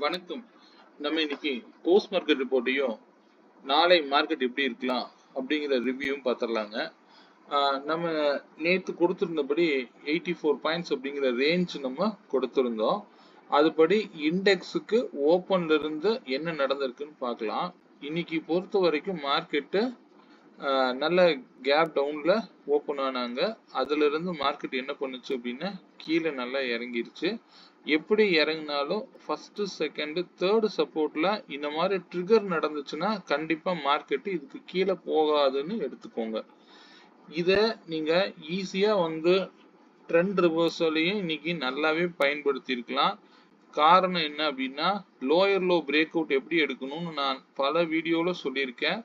வணக்கம். நம்ம இன்னைக்கு போஸ்ட் மார்க்கெட் ரிப்போர்ட்டையும் நாளை மார்க்கெட் எப்படி இருக்கலாம் அப்படிங்கிற ரிவ்யூவும் பார்த்துடலாங்க. நம்ம நேற்று கொடுத்துருந்தபடி 84 பாயிண்ட்ஸ் அப்படிங்கிற ரேஞ்ச் நம்ம கொடுத்துருந்தோம். அதுபடி இண்டெக்ஸுக்கு ஓப்பன்ல இருந்து என்ன நடந்திருக்குன்னு பார்க்கலாம். இன்னைக்கு பொறுத்த வரைக்கும் மார்க்கெட்டு நல்ல கேப் டவுன்ல ஓப்பன் ஆனாங்க. அதுல இருந்து மார்க்கெட் என்ன பண்ணுச்சு அப்படின்னா கீழே நல்லா இறங்கிருச்சு. எப்படி இறங்கினாலும் ஃபர்ஸ்ட் செகண்ட் தேர்டு சப்போர்ட்ல இந்த மாதிரி ட்ரிகர் நடந்துச்சுன்னா கண்டிப்பா மார்க்கெட் இதுக்கு கீழே போகாதுன்னு எடுத்துக்கோங்க. இத நீங்க ஈஸியா ட்ரெண்ட் ரிவர்சலையும் இன்னைக்கு நல்லாவே பயன்படுத்தி இருக்கலாம். காரணம் என்ன அப்படின்னா லோயர் லோ பிரேக் அவுட் எப்படி எடுக்கணும்னு நான் பல வீடியோல சொல்லியிருக்கேன்.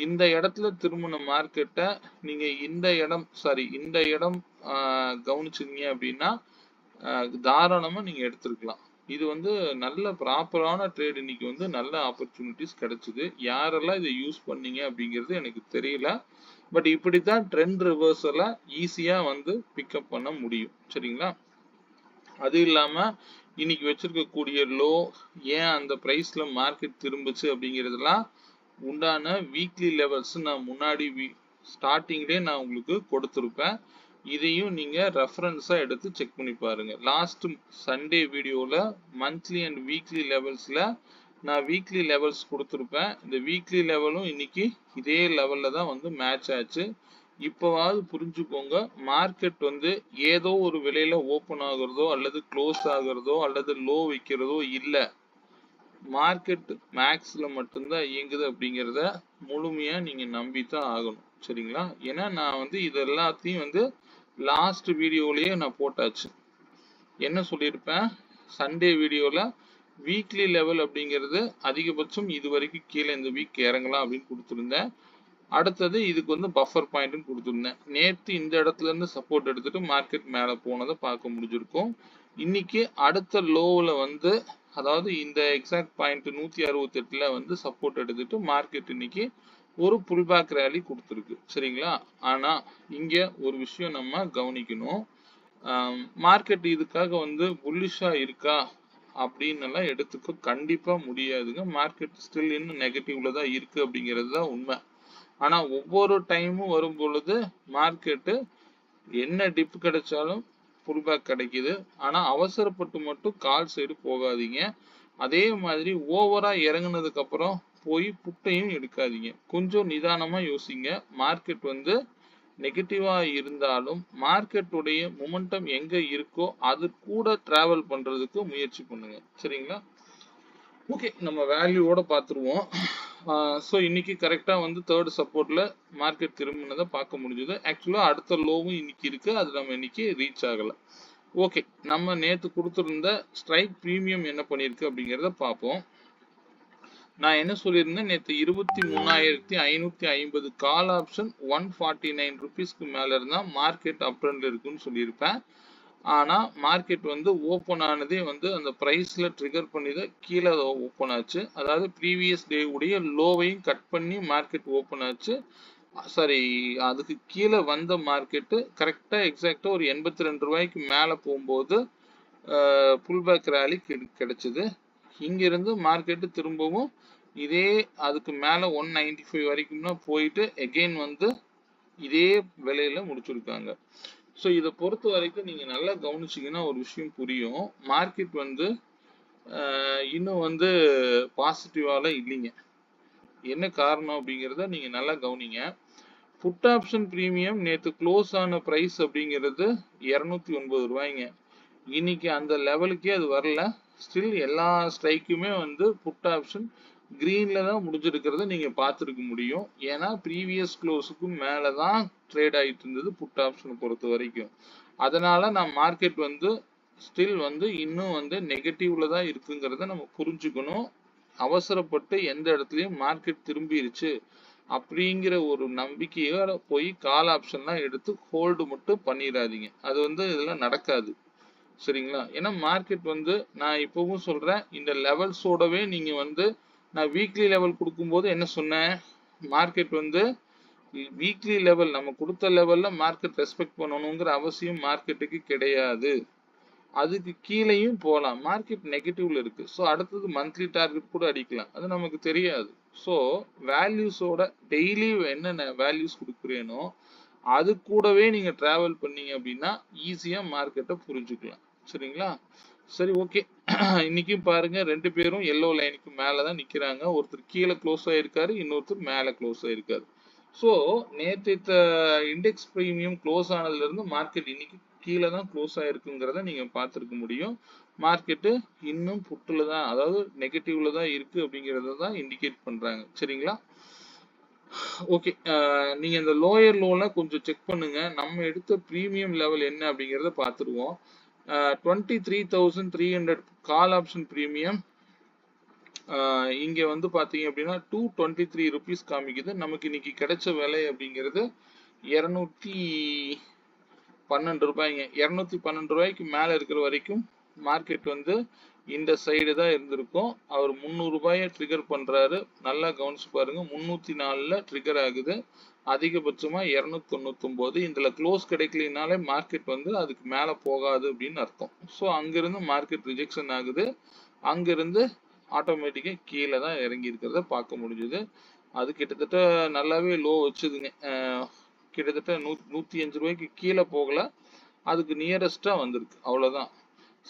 இந்த இடத்துல திரும்பின மார்க்கெட்டை நீங்க இந்த இடம் கவனிச்சிங்க அப்படின்னா தாராளமா நீங்க எடுத்திருக்கலாம். இது நல்ல ப்ராப்பரான ட்ரேட். இன்னைக்கு நல்ல ஆப்பர்ச்சுனிட்டிஸ் கிடைச்சது. யாரெல்லாம் இதை யூஸ் பண்ணீங்க அப்படிங்கிறது எனக்கு தெரியல. பட் இப்படித்தான் ட்ரெண்ட் ரிவர்சலை ஈஸியா பிக்கப் பண்ண முடியும். சரிங்களா? அது இல்லாம இன்னைக்கு வச்சிருக்கக்கூடிய லோ ஏன் அந்த பிரைஸ்ல மார்க்கெட் திரும்புச்சு அப்படிங்கிறதுலாம் உண்டான வீக்லி லெவல்ஸ் நான் முன்னாடி ஸ்டார்டிங்லேயே நான் உங்களுக்கு கொடுத்துருப்பேன். இதையும் நீங்க ரெஃபரன்ஸா எடுத்து செக் பண்ணி பாருங்க. லாஸ்ட் சண்டே வீடியோல மந்த்லி அண்ட் வீக்லி லெவல்ஸ்ல நான் வீக்லி லெவல்ஸ் கொடுத்துருப்பேன். இந்த வீக்லி லெவலும் இன்னைக்கு இதே லெவல்ல தான் மேட்ச் ஆச்சு. இப்போவாவது புரிஞ்சுக்கோங்க, மார்க்கெட் ஏதோ ஒரு விலையில ஓப்பன் ஆகுறதோ அல்லது க்ளோஸ் ஆகுறதோ அல்லது லோ வைக்கிறதோ இல்லை. மார்க்கெட் மேக்ஸ்ல மட்டும்தான் இயங்குது அப்படிங்கிறத முழுமையா நீங்க நம்பித்தான் ஆகணும். சரிங்களா? ஏன்னா நான் இது எல்லாத்தையும் லாஸ்ட் வீடியோலயே நான் போட்டாச்சு. என்ன சொல்லியிருப்பேன்? சண்டே வீடியோல வீக்லி லெவல் அப்படிங்கிறது அதிகபட்சம் இது வரைக்கும் கீழே இந்த வீக் இறங்கலாம் அப்படின்னு கொடுத்துருந்தேன். அடுத்தது இதுக்கு பஃபர் பாயிண்ட்னு கொடுத்துருந்தேன். நேற்று இந்த இடத்துல இருந்து சப்போர்ட் எடுத்துட்டு மார்க்கெட் மேலே போனதை பார்க்க முடிஞ்சிருக்கும். இன்னைக்கு அடுத்த லோவில் அதாவது இந்த எக்ஸாக்ட் பாயிண்ட் 168ல சப்போர்ட் எடுத்துட்டு மார்க்கெட் இன்னைக்கு ஒரு புல் பேக் ரேலி கொடுத்துருக்கு. சரிங்களா? ஆனா இங்க ஒரு விஷயம் நம்ம கவனிக்கணும். மார்க்கெட் இதுக்காக புல்லிஷா இருக்கா அப்படின்னு எல்லாம் எடுத்துக்க கண்டிப்பா முடியாதுங்க. மார்க்கெட் ஸ்டில் இன்னும் நெகட்டிவ்ல தான் இருக்கு அப்படிங்கிறது தான் உண்மை. ஆனா ஒவ்வொரு டைமும் வரும் பொழுது மார்க்கெட்டு என்ன டிப் கிடைச்சாலும் புல் பேக் கிடைக்குது. ஆனா அவசரப்பட்டு மட்டும் கால் சைடு போகாதீங்க. அதே மாதிரி ஓவரா இறங்குனதுக்கு அப்புறம் போய் புட்டையும் எடுக்காதீங்க. கொஞ்சம் நிதானமா யோசிங்க. மார்க்கெட் நெகட்டிவா இருந்தாலும் மார்க்கெட்டுடைய மொமெண்டம் எங்க இருக்கோ அது கூட டிராவல் பண்றதுக்கு முயற்சி பண்ணுங்க. சரிங்களா? ஓகே, நம்ம வேல்யூவோட பார்த்துருவோம். ஸோ இன்னைக்கு கரெக்டாக தேர்ட் சப்போர்ட்ல மார்க்கெட் திரும்பினதை பார்க்க முடிஞ்சது. ஆக்சுவலாக அடுத்த லோவும் இன்னைக்கு இருக்கு. அது நம்ம இன்னைக்கு ரீச் ஆகலை. ஓகே, நம்ம நேற்று கொடுத்துருந்த ஸ்ட்ரைக் ப்ரீமியம் என்ன பண்ணியிருக்கு அப்படிங்கிறத பார்ப்போம். நான் என்ன சொல்லியிருந்தேன்? நேற்று 23,550 கால் ஆப்ஷன் 149 ருபீஸ்க்கு மேல இருந்தா மார்க்கெட் அப் ட்ரெண்ட்ல இருக்குன்னு சொல்லியிருப்பேன். ஆனா மார்க்கெட் ஓப்பன் ஆனதே அந்த பிரைஸ்ல ட்ரிகர் பண்ணி தான் கீழே ஓப்பன் ஆச்சு. அதாவது ப்ரீவியஸ் டே உடைய லோவையும் கட் பண்ணி மார்க்கெட் ஓப்பன் ஆச்சு. சாரி, அதுக்கு கீழே வந்த மார்க்கெட்டு கரெக்டா எக்ஸாக்டா ஒரு 82 ரூபாய்க்கு மேல போகும்போது புல் பேக் ரேலி கிடைச்சது. இங்கிருந்து மார்க்கெட்டு திரும்பவும் இதே அதுக்கு மேல 195 வரைக்கும் தான் போயிட்டு எகெயின் இதே விலையில முடிச்சிருக்காங்க. ஸோ இதை பொறுத்த வரைக்கும் நீங்க நல்லா கவனிச்சிங்கன்னா ஒரு விஷயம் புரியும். மார்க்கெட் இன்னும் பாசிட்டிவால இல்லைங்க. என்ன காரணம் அப்படிங்கிறத நீங்க நல்லா கவனிங்க. புட் ஆப்ஷன் பிரீமியம் நேற்று க்ளோஸ் ஆன பிரைஸ் அப்படிங்கிறது 209 ரூபாய்ங்க. இன்னைக்கு அந்த லெவலுக்கே அது வரல. ஸ்டில் எல்லா ஸ்ட்ரைக்குமே புட் ஆப்ஷன் கிரீன்ல தான் முடிஞ்சிருக்கிறத நீங்க பார்த்துருக்க முடியும். ஏன்னா ப்ரீவியஸ் க்ளோஸுக்கும் மேலதான் ட்ரேட் ஆகிட்டு இருந்தது புட் ஆப்ஷனை பொறுத்த வரைக்கும். அதனால நான் மார்க்கெட் ஸ்டில் இன்னும் நெகட்டிவ்ல தான் இருக்குங்கிறத நம்ம புரிஞ்சுக்கணும். அவசரப்பட்டு எந்த இடத்துலயும் மார்க்கெட் திரும்பிருச்சு அப்படிங்கிற ஒரு நம்பிக்கையோட போய் கால் ஆப்ஷன்லாம் எடுத்து ஹோல்டு மட்டும் பண்ணிடாதீங்க. அது இதெல்லாம் நடக்காது. சரிங்களா? ஏன்னா மார்க்கெட் நான் இப்பவும் சொல்றேன், இந்த லெவல்ஸோடவே நீங்க நான் வீக்லி லெவல் கொடுக்கும்போது என்ன சொன்னேன்? மார்க்கெட் வீக்லி லெவல் நம்ம கொடுத்த லெவல்ல மார்க்கெட் ரெஸ்பெக்ட் பண்ணணுங்கிற அவசியம் மார்க்கெட்டுக்கு கிடையாது. அதுக்கு கீழேயும் போகலாம். மார்க்கெட் நெகட்டிவ்ல இருக்கு. ஸோ அடுத்தது மந்த்லி டார்கெட் கூட அடிக்கலாம். அது நமக்கு தெரியாது. ஸோ வேல்யூஸோட டெய்லி என்னென்ன வேல்யூஸ் கொடுக்குறேனோ அது கூடவே நீங்க டிராவல் பண்ணீங்க அப்படின்னா ஈஸியா மார்க்கெட்டை புரிஞ்சுக்கலாம். சரிங்களா? சரி, ஓகே. இன்னைக்கும் பாருங்க 2 பேரும் எல்லோ லைனுக்கு மேலதான் நிக்கிறாங்க. ஒருத்தர் கீழே க்ளோஸ் ஆயிருக்காரு, இன்னொருத்தர் மேல க்ளோஸ் ஆயிருக்காரு. ஸோ நேற்று இண்டெக்ஸ் பிரீமியம் க்ளோஸ் ஆனதுல இருந்து மார்க்கெட் இன்னைக்கு கீழே தான் க்ளோஸ் ஆயிருக்குங்கிறத நீங்க பார்த்துருக்க முடியும். மார்க்கெட்டு இன்னும் புட்டுல தான், அதாவது நெகட்டிவ்ல தான் இருக்கு அப்படிங்கறத தான் இண்டிகேட் பண்றாங்க. சரிங்களா? ஓகே, நீங்க இந்த லோயர் லோல கொஞ்சம் செக் பண்ணுங்க. நம்ம எடுத்த பிரீமியம் லெவல் என்ன அப்படிங்கறத பார்த்துருவோம். 23,300 கால் ஆப்ஷன் பிரீமியம் இங்க வந்து பாத்தீங்க அப்படின்னா 223 ருபீஸ் காமிக்குது. நமக்கு இன்னைக்கு கிடைச்ச விலை அப்படிங்கிறது 212 ரூபாய்ங்க. 212 ரூபாய்க்கு மேல இருக்கிற வரைக்கும் மார்க்கெட் வந்து இந்த சைடு தான் இருந்திருக்கும். அவர் 300 ரூபாயை ட்ரிகர் பண்றாரு. நல்லா கவனிச்சு பாருங்க. 304ல ட்ரிகர் ஆகுது. அதிகபட்சமா 299. இதுல க்ளோஸ் கிடைக்கலனாலே மார்க்கெட் வந்து அதுக்கு மேல போகாது அப்படின்னு அர்த்தம். ஸோ அங்கிருந்து மார்க்கெட் ரிஜெக்ஷன் ஆகுது. அங்கிருந்து ஆட்டோமேட்டிக்கா கீழே தான் இறங்கி இருக்கிறத பார்க்க முடிஞ்சது. அது கிட்டத்தட்ட நல்லாவே லோ வச்சுதுங்க. கிட்டத்தட்ட 105 ரூபாய்க்கு கீழே போகல, அதுக்கு நியரஸ்டா வந்திருக்கு. அவ்வளவுதான்.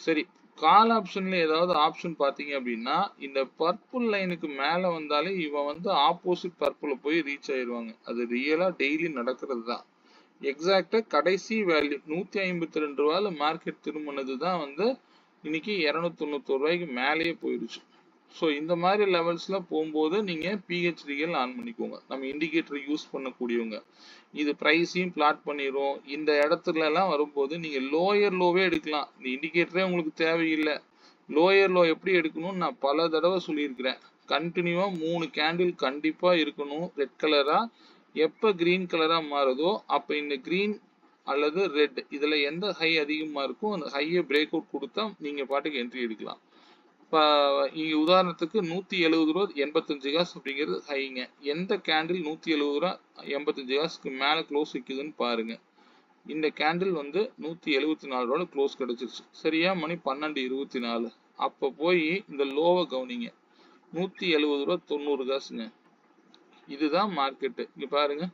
சரி, கால் ஆப்ஷன்ல ஏதாவது ஆப்ஷன் பாத்தீங்க அப்படின்னா இந்த பர்பிள் லைனுக்கு மேல வந்தாலே இவன் வந்து ஆப்போசிட் பர்பிள் போய் ரீச் ஆயிடுவாங்க. அது ரியலா டெய்லி நடக்கிறது தான். எக்ஸாக்டா கடைசி வேல்யூ 152 ரூபாயில மார்க்கெட் திரும்பினது தான் வந்து இன்னைக்கு 291 ரூபாய்க்கு மேலேயே போயிடுச்சு. ஸோ இந்த மாதிரி லெவல்ஸ்ல போகும்போது நீங்க பிஹெச்டிஎல் ஆன் பண்ணிக்கோங்க. நம்ம இண்டிகேட்டர் யூஸ் பண்ணக்கூடியவங்க இது பிரைஸையும் பிளாட் பண்ணிடும். இந்த இடத்துல எல்லாம் வரும்போது நீங்க லோயர் லோவே எடுக்கலாம். இந்த இண்டிகேட்டரே உங்களுக்கு தேவையில்லை. லோயர் லோ எப்படி எடுக்கணும்னு நான் பல தடவை சொல்லியிருக்கிறேன். கண்டினியூவா 3 கேண்டில் கண்டிப்பா இருக்கணும் ரெட் கலரா. எப்ப கிரீன் கலரா மாறுதோ அப்ப இந்த கிரீன் அல்லது ரெட் இதுல எந்த ஹை அதிகமா இருக்கோ அந்த ஹையை பிரேக் அவுட் கொடுத்தா நீங்க பாட்டுக்கு என்ட்ரி எடுக்கலாம். இங்க உதாரணத்துக்கு 170 ரூபா 85 காசு அப்படிங்கிறது ஹைங்க. எந்த கேண்டில் 170 ரூபா 85 காசுக்கு மேல க்ளோஸ் விற்குதுன்னு பாருங்க. இந்த கேண்டில் வந்து 174 ரூபாய் க்ளோஸ் கிடைச்சிருச்சு. சரியா? மணி 12:24. அப்ப போய் இந்த லோவை கவனிங்க. 170 ரூபா 90 காசுங்க. இதுதான் மார்க்கெட்டு. இங்க பாருங்க,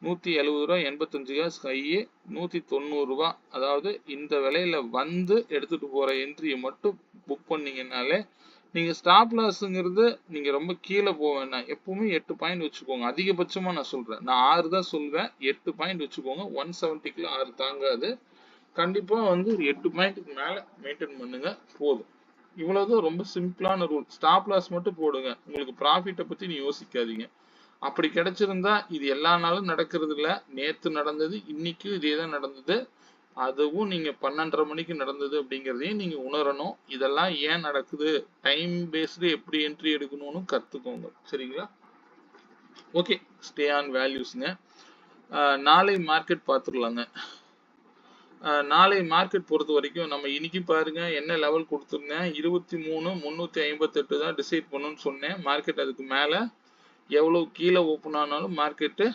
170 ரூபா 85 காசு ஹையே, 190 ரூபா. அதாவது இந்த விலையில வந்து எடுத்துட்டு போற என்ட்ரியை மட்டும் புக் பண்ணீங்கன்னாலே நீங்க ஸ்டாப் லாஸ்ங்கிறது நீங்க ரொம்ப கீழே போக வேண்டாம். எப்பவுமே 8 பாயிண்ட் வச்சுக்கோங்க. அதிகபட்சமா நான் சொல்றேன். நான் 6 தான் சொல்வேன். 8 பாயிண்ட் வச்சுக்கோங்க. 170க்குள்ள 6 தாங்காது. கண்டிப்பா வந்து ஒரு 8 பாயிண்ட்டுக்கு மேல மெயின்டைன் பண்ணுங்க, போதும். இவ்வளவுதான். ரொம்ப சிம்பிளான ரூல். ஸ்டாப் லாஸ் மட்டும் போடுங்க. உங்களுக்கு ப்ராஃபிட்டை பத்தி நீ யோசிக்காதீங்க. அப்படி கிடைச்சிருந்தா இது எல்லா நாளும் நடக்கிறது இல்ல. நேத்து நடந்தது, இன்னைக்கும் இதேதான் நடந்தது. அதுவும் நீங்க 12:30 மணிக்கு நடந்தது அப்படிங்கிறதையும் நீங்க உணரணும். இதெல்லாம் ஏன் நடக்குது, டைம் பேஸ்டு எப்படி என்ட்ரி எடுக்கணும்னு கத்துக்கோங்க. சரிங்களா? ஓகே, ஸ்டே ஆன் வேல்யூஸ்ங்க. நாளை மார்க்கெட் பார்த்துடலாங்க. நாளை மார்க்கெட் பொறுத்த வரைக்கும் நம்ம இன்னைக்கு பாருங்க என்ன லெவல் கொடுத்துருந்தேன். 23,358 தான் டிசைட் பண்ணணும்னு சொன்னேன். மார்க்கெட் அதுக்கு மேல எவ்வளவு கீழே ஓப்பன் ஆனாலும் மார்க்கெட்டு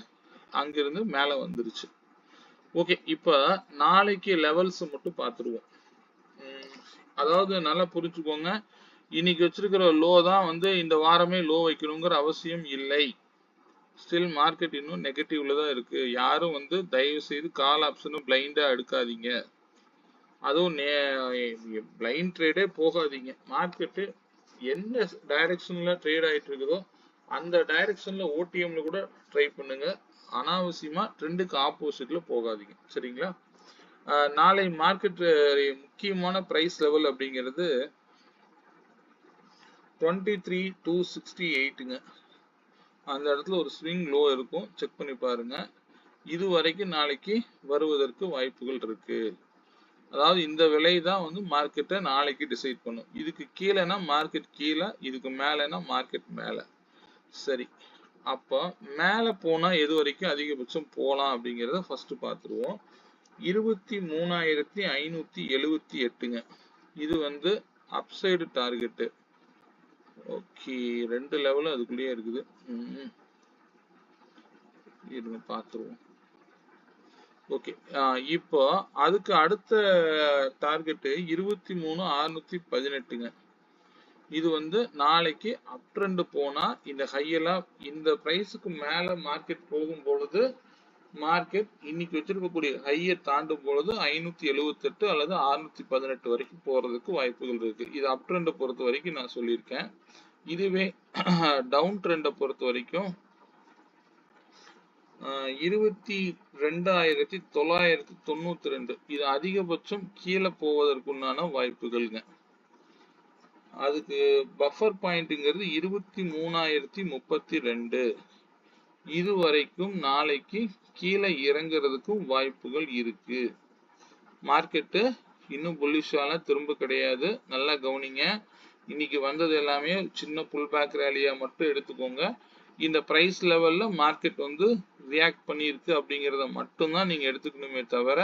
அங்கிருந்து மேல வந்துருச்சு. ஓகே, இப்ப நாளைக்கு லெவல்ஸ் மட்டும் பார்த்துருவோம். அதாவது நல்லா புரிஞ்சுக்கோங்க, இன்னைக்கு வச்சிருக்கிற லோ தான் வந்து இந்த வாரமே லோ வைக்கணுங்கிற அவசியம் இல்லை. ஸ்டில் மார்க்கெட் இன்னும் நெகட்டிவ்ல தான் இருக்கு. யாரும் வந்து தயவு செய்து கால் ஆப்ஷனும் பிளைண்டா எடுக்காதீங்க. அதுவும் பிளைண்ட் ட்ரேடே போகாதீங்க. மார்க்கெட்டு எந்த டைரக்ஷன்ல ட்ரேட் ஆயிட்டு இருக்குதோ அந்த டைரக்ஷன்ல ஓடிஎம்ல கூட ட்ரை பண்ணுங்க. அனாவசியமா ட்ரெண்டுக்கு ஆப்போசிட்ல போகாதீங்க. சரிங்களா? நாளை மார்க்கெட் முக்கியமான பிரைஸ் லெவல் அப்படிங்கிறது 23,268ங்க. அந்த இடத்துல ஒரு ஸ்விங் லோ இருக்கும், செக் பண்ணி பாருங்க. இது வரைக்கும் நாளைக்கு வருவதற்கு வாய்ப்புகள் இருக்கு. அதாவது இந்த விலை தான் வந்து மார்க்கெட்டை நாளைக்கு டிசைட் பண்ணும். இதுக்கு கீழேனா மார்க்கெட் கீழே, இதுக்கு மேலேனா மார்க்கெட் மேலே. சரி, அப்போ மேலே போனா எது வரைக்கும் அதிகபட்சம் போகலாம் அப்படிங்கிறத ஃபர்ஸ்ட் பார்த்துருவோம். 23,578ங்க. இது வந்து அப்சைடு டார்கெட்டு. ஓகே, 2 லெவலும் அதுக்குள்ளேயே இருக்குது. இருங்க பார்த்துருவோம். ஓகே. இப்போ அதுக்கு அடுத்த டார்கெட் 23,618ங்க. இது வந்து நாளைக்கு அப் ட்ரெண்ட் போனா இந்த ஹையெல்லாம் இந்த பிரைஸுக்கு மேல மார்க்கெட் போகும் பொழுது மார்க்கெட் இன்னைக்கு வச்சிருக்கக்கூடிய ஹையை தாண்டும் பொழுது 578 அல்லது 618 வரைக்கும் போறதுக்கு வாய்ப்புகள் இருக்கு. இது அப் ட்ரெண்டை பொறுத்த வரைக்கும் நான் சொல்லியிருக்கேன். இதுவே டவுன் ட்ரெண்டை பொறுத்த வரைக்கும் 22,992 இது அதிகபட்சம் கீழே போவதற்குண்டான வாய்ப்புகள்ங்க. அதுக்கு பஃபர் பாயிண்ட்ங்கிறது 23,032 இது வரைக்கும் நாளைக்கு கீழே இறங்குறதுக்கும் வாய்ப்புகள் இருக்கு. மார்க்கெட்டு இன்னும் புல்லிஷால திரும்ப கிடையாது. நல்லா கவனிங்க. இன்னைக்கு வந்தது எல்லாமே சின்ன புல் பேக் ரேலியா மட்டும் எடுத்துக்கோங்க. இந்த பிரைஸ் லெவல்ல மார்க்கெட் வந்து ரியாக்ட் பண்ணியிருக்கு அப்படிங்கிறத மட்டும்தான் நீங்க எடுத்துக்கணுமே தவிர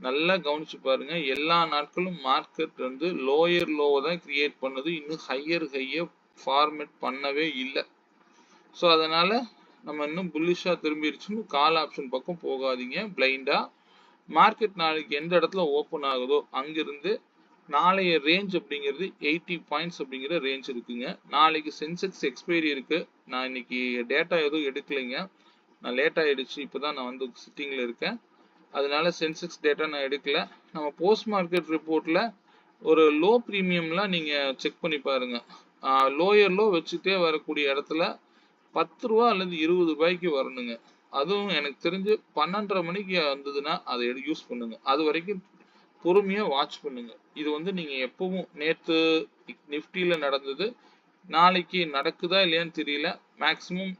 நல்லா கவனிச்சு பாருங்க. எல்லா நாட்களும் மார்க்கெட் வந்து லோயர் லோவை தான் கிரியேட் பண்ணுது. இன்னும் ஹையர் ஹையை ஃபார்மேட் பண்ணவே இல்லை. ஸோ அதனால நம்ம இன்னும் புல்லிஷா திரும்பிடுச்சுன்னு கால் ஆப்ஷன் பக்கம் போகாதீங்க பிளைண்டா. மார்க்கெட் நாளைக்கு எந்த இடத்துல ஓப்பன் ஆகுதோ அங்கிருந்து நாளைய ரேஞ்ச் அப்படிங்கிறது 80 பாயிண்ட்ஸ் அப்படிங்கிற ரேஞ்ச் இருக்குங்க. நாளைக்கு சென்செக்ஸ் எக்ஸ்பைரி இருக்கு. நான் இன்னைக்கு டேட்டா எதுவும் எடுக்கலைங்க. நான் லேட் ஆயிடுச்சு. இப்போதான் நான் வந்து சிட்டிங்ல இருக்கேன். அதனால சென்செக்ஸ் டேட்டா நான் எடுக்கல. நம்ம போஸ்ட் மார்க்கெட் ரிப்போர்ட்ல ஒரு லோ ப்ரீமியம்லாம் நீங்க செக் பண்ணி பாருங்க. லோயர் லோ வச்சுட்டே வரக்கூடிய இடத்துல 10 ரூபா அல்லது 20 ரூபாய்க்கு வரணுங்க. அதுவும் எனக்கு தெரிஞ்சு 12:30 மணிக்கு வந்ததுன்னா அதை யூஸ் பண்ணுங்க. அது வரைக்கும் பொறுமையா வாட்ச் பண்ணுங்க. இது வந்து நீங்க எப்பவும் நேத்து நிஃப்டியில நடந்தது நாளைக்கு நடக்குதா இல்லையான்னு தெரியல. மேக்சிமம்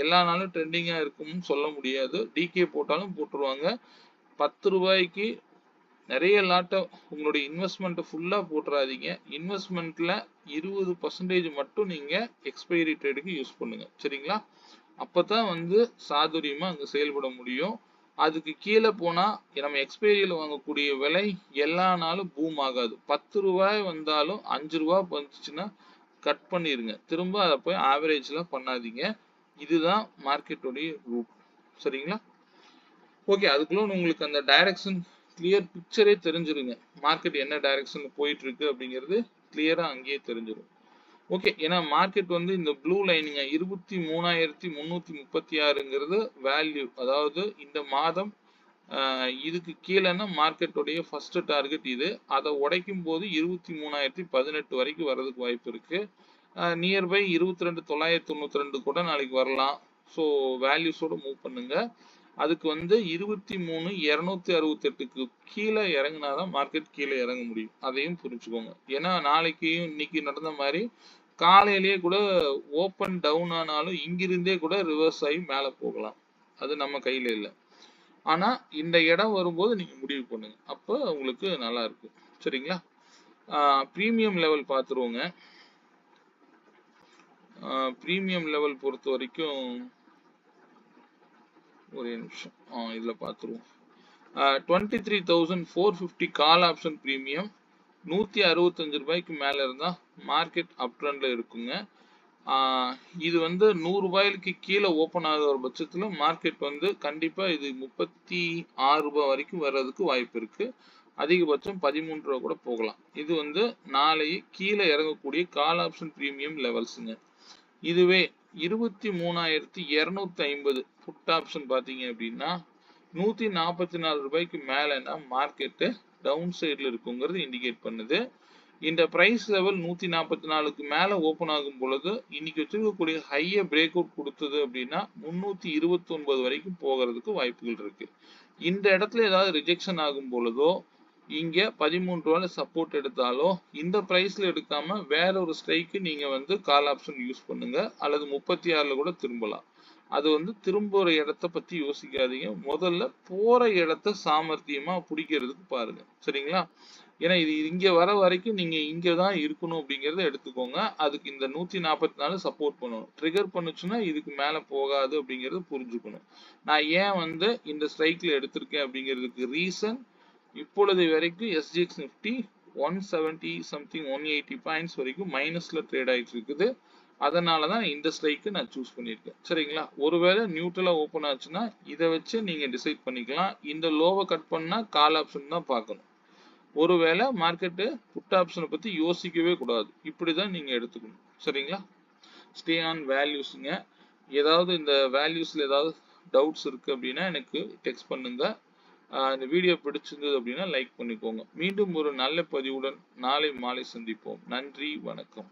எல்லா நாளும் ட்ரெண்டிங்கா இருக்கும்னு சொல்ல முடியாது. டிகே போட்டாலும் போட்டுருவாங்க. 10 ரூபாய்க்கு நிறைய லாட்டை உங்களுடைய இன்வெஸ்ட்மெண்ட் ஃபுல்லா போட்டுறாதீங்க. இன்வெஸ்ட்மெண்ட்ல 20% மட்டும் நீங்க எக்ஸ்பைரி ட்ரேடுக்கு யூஸ் பண்ணுங்க. சரிங்களா? அப்பதான் வந்து சாதுரியமா அங்க செயல்பட முடியும். அதுக்கு கீழே போனா நம்ம எக்ஸ்பைரியில வாங்கக்கூடிய விலை எல்லா நாளும் பூம் ஆகாது. 10 ரூபாய் வந்தாலும் 5 ரூபாய் வந்துச்சுன்னா கட் பண்ணிருங்க. திரும்ப அதை போய் ஆவரேஜ்ல பண்ணாதீங்க. இதுதான் மார்க்கெட்டோடைய ரூட். சரிங்களா? ஓகே. அதுக்குள்ள உங்களுக்கு அந்த டைரக்ஷன் கிளியர் பிக்சரே தெரிஞ்சிருங்க. மார்க்கெட் என்ன டைரக்ஷன் போயிட்டு இருக்கு அப்படிங்கிறது கிளியரா அங்கேயே தெரிஞ்சிடும். ஓகே. ஏன்னா மார்க்கெட் வந்து இந்த ப்ளூ லைனுங்க 23,336ங்கிறது வேல்யூ. அதாவது இந்த மாதம் இதுக்கு கீழேன்னா மார்க்கெட்டோடைய ஃபர்ஸ்ட் டார்கெட் இது. அதை உடைக்கும் போது 23,018 வரைக்கும் வர்றதுக்கு வாய்ப்பு இருக்கு. நியர்பை 22,992 கூட நாளைக்கு வரலாம். ஸோ வேல்யூஸோட மூவ் பண்ணுங்க. அதுக்கு வந்து 23,268க்கு கீழே இறங்கினாதான் மார்க்கெட் கீழே இறங்க முடியும். அதையும் புரிஞ்சுக்கோங்க. ஏன்னா நாளைக்கு இன்னைக்கு நடந்த மாதிரி காலையிலேயே கூட ஓப்பன் டவுன் ஆனாலும் இங்கிருந்தே கூட ரிவர்ஸ் ஆகி மேலே போகலாம். அது நம்ம கையில இல்லை. ஆனா இந்த இடம் வரும்போது நீங்க முடிவு பண்ணுங்க. அப்போ உங்களுக்கு நல்லா இருக்கும். சரிங்களா? ப்ரீமியம் லெவல் பார்த்துருவோங்க. ப்ரீமியம் லெவல் பொறுத்த வரைக்கும் ஒரே நிமிஷம் இதுல பார்த்துருவோம். 23,450 கால் ஆப்ஷன் ப்ரீமியம் 165 ரூபாய்க்கு மேல இருந்தா மார்க்கெட் அப் ட்ரெண்ட்ல இருக்குங்க. இது வந்து 100 ரூபாய்க்கு கீழே ஓப்பன் ஆகிற ஒரு பட்சத்துல மார்க்கெட் வந்து கண்டிப்பா இது 36 ரூபாய் வரைக்கும் வர்றதுக்கு வாய்ப்பு இருக்கு. அதிகபட்சம் 13 ரூபா கூட போகலாம். இது வந்து நாளைக்கு கீழே இறங்கக்கூடிய கால் ஆப்ஷன் பிரீமியம் லெவல்ஸுங்க. இதுவே 23,250 புட் ஆப்ஷன் பாத்தீங்க அப்படின்னா 144 ரூபாய்க்கு மேலன்னா மார்க்கெட்டு டவுன் சைட்ல இருக்குங்கிறது இண்டிகேட் பண்ணுது. இந்த பிரைஸ் லெவல் 144க்கு மேல ஓபன் ஆகும் பொழுது இன்னைக்கு வச்சிருக்கக்கூடிய ஹையை பிரேக் அவுட் கொடுத்தது அப்படின்னா 329 வரைக்கும் போகிறதுக்கு வாய்ப்புகள் இருக்கு. இந்த இடத்துல ஏதாவது ரிஜெக்ஷன் ஆகும் பொழுதோ இங்க 13 ரூபாயில சப்போர்ட் எடுத்தாலோ இந்த பிரைஸ்ல எடுக்காம வேற ஒரு ஸ்ட்ரைக்கு நீங்க வந்து கால் ஆப்ஷன் யூஸ் பண்ணுங்க. அல்லது 36ல கூட திரும்பலாம். அது வந்து திரும்புற இடத்த பத்தி யோசிக்காதீங்க. முதல்ல போற இடத்த சாமர்த்தியமா பிடிக்கிறதுக்கு பாருங்க. சரிங்களா? ஏன்னா இது இங்க வர வரைக்கும் நீங்க இங்கதான் இருக்கணும் அப்படிங்கறத எடுத்துக்கோங்க. அதுக்கு இந்த 144 சப்போர்ட் பண்ணணும். ட்ரிகர் பண்ணுச்சுன்னா இதுக்கு மேல போகாது அப்படிங்கறத புரிஞ்சுக்கணும். நான் ஏன் வந்து இந்த ஸ்ட்ரைக்ல எடுத்திருக்கேன் அப்படிங்கிறதுக்கு ரீசன் இப்பொழுது வரைக்கும் SGX நிஃப்டி 170 சம்திங் 180 பாயிண்ட்ஸ் வரைக்கும் மைனஸ்ல ட்ரேட் ஆயிட்டு இருக்குது. அதனால தான் இந்த ஸ்ட்ரைக்கு நான் சூஸ் பண்ணியிருக்கேன். சரிங்களா? ஒருவேளை நியூட்ரலா ஓப்பன் ஆச்சுன்னா, இத வச்சு நீங்க டிசைட் பண்ணிக்கலாம். இந்த லோவ கட் பண்ணா கால் ஆப்ஷன் தான் பார்க்கணும். ஒருவேளை மார்க்கெட்டு புட் ஆப்ஷன பத்தி யோசிக்கவே கூடாது. இப்படி தான் நீங்க எடுத்துக்கணும். சரிங்களா? ஸ்டே ஆன் வேல்யூஸ்ங்க. ஏதாவது இந்த வேல்யூஸ்ல ஏதாவது டவுட்ஸ் இருக்கு அப்படின்னா எனக்கு டெக்ஸ்ட் பண்ணுங்க. இந்த வீடியோ பிடிச்சிருந்தது அப்படின்னா லைக் பண்ணிக்கோங்க. மீண்டும் ஒரு நல்ல பதிவுடன் நாளை மாலை சந்திப்போம். நன்றி, வணக்கம்.